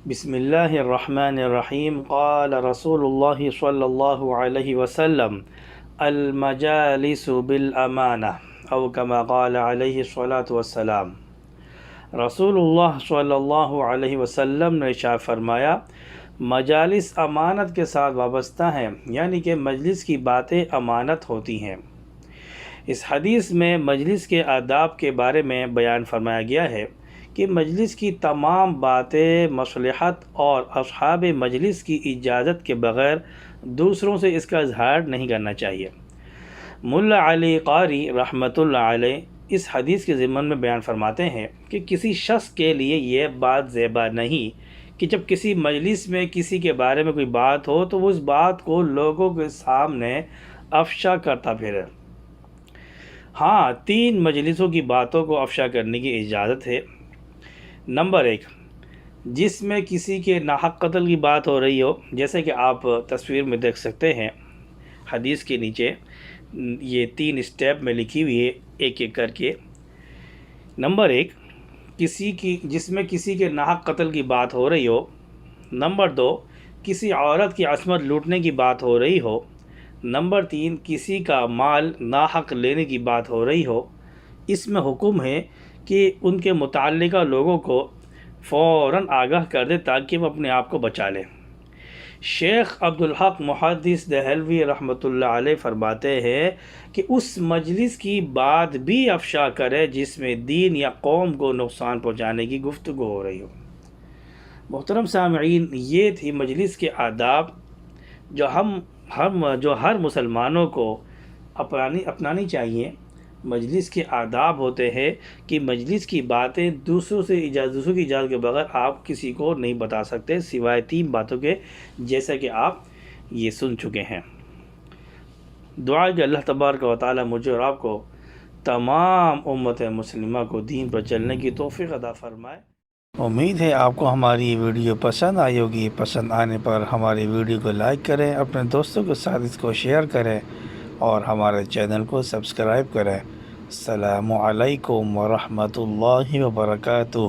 بسم اللہ الرحمن الرحیم قال رسول اللہ صلی اللہ علیہ وسلم المجالس بالامانہ او کما قال علیہ الصلاۃ والسلام۔ رسول اللہ صلی اللہ علیہ وسلم نے ارشاد فرمایا، مجالس امانت کے ساتھ وابستہ ہیں، یعنی کہ مجلس کی باتیں امانت ہوتی ہیں۔ اس حدیث میں مجلس کے آداب کے بارے میں بیان فرمایا گیا ہے کہ مجلس کی تمام باتیں مصلحت اور اصحاب مجلس کی اجازت کے بغیر دوسروں سے اس کا اظہار نہیں کرنا چاہیے۔ ملا علی قاری رحمۃ اللہ علیہ اس حدیث کے ضمن میں بیان فرماتے ہیں کہ کسی شخص کے لیے یہ بات زیبا نہیں کہ جب کسی مجلس میں کسی کے بارے میں کوئی بات ہو تو وہ اس بات کو لوگوں کے سامنے افشا کرتا پھرے۔ ہاں، 3 مجلسوں کی باتوں کو افشا کرنے کی اجازت ہے۔ نمبر 1، جس میں کسی کے ناحق قتل کی بات ہو رہی ہو، جیسے کہ آپ تصویر میں دیکھ سکتے ہیں، حدیث کے نیچے یہ 3 اسٹیپ میں لکھی ہوئی ہے ایک ایک کر کے۔ نمبر 1، جس میں کسی کے ناحق قتل کی بات ہو رہی ہو۔ نمبر 2، کسی عورت کی عصمت لوٹنے کی بات ہو رہی ہو۔ نمبر 3، کسی کا مال ناحق لینے کی بات ہو رہی ہو۔ اس میں حکم ہے کہ ان کے متعلقہ لوگوں کو فوراً آگاہ کر دے تاکہ وہ اپنے آپ کو بچا لیں۔ شیخ عبدالحق محدث دہلوی رحمۃ اللہ علیہ فرماتے ہیں کہ اس مجلس کی بات بھی افشا کرے جس میں دین یا قوم کو نقصان پہنچانے کی گفتگو ہو رہی ہو۔ محترم سامعین، یہ تھی مجلس کے آداب جو ہر مسلمانوں کو اپنانی چاہیے۔ مجلس کے آداب ہوتے ہیں کہ مجلس کی باتیں دوسروں کی اجازت کے بغیر آپ کسی کو نہیں بتا سکتے، سوائے 3 باتوں کے، جیسا کہ آپ یہ سن چکے ہیں۔ دعا کہ اللہ تبارک و تعالی مجھے اور آپ کو تمام امت مسلمہ کو دین پر چلنے کی توفیق عطا فرمائے۔ امید ہے آپ کو ہماری یہ ویڈیو پسند آئی ہوگی۔ پسند آنے پر ہماری ویڈیو کو لائک کریں، اپنے دوستوں کے ساتھ اس کو شیئر کریں اور ہمارے چینل کو سبسکرائب کریں۔ السلام علیکم ورحمۃ اللہ وبرکاتہ۔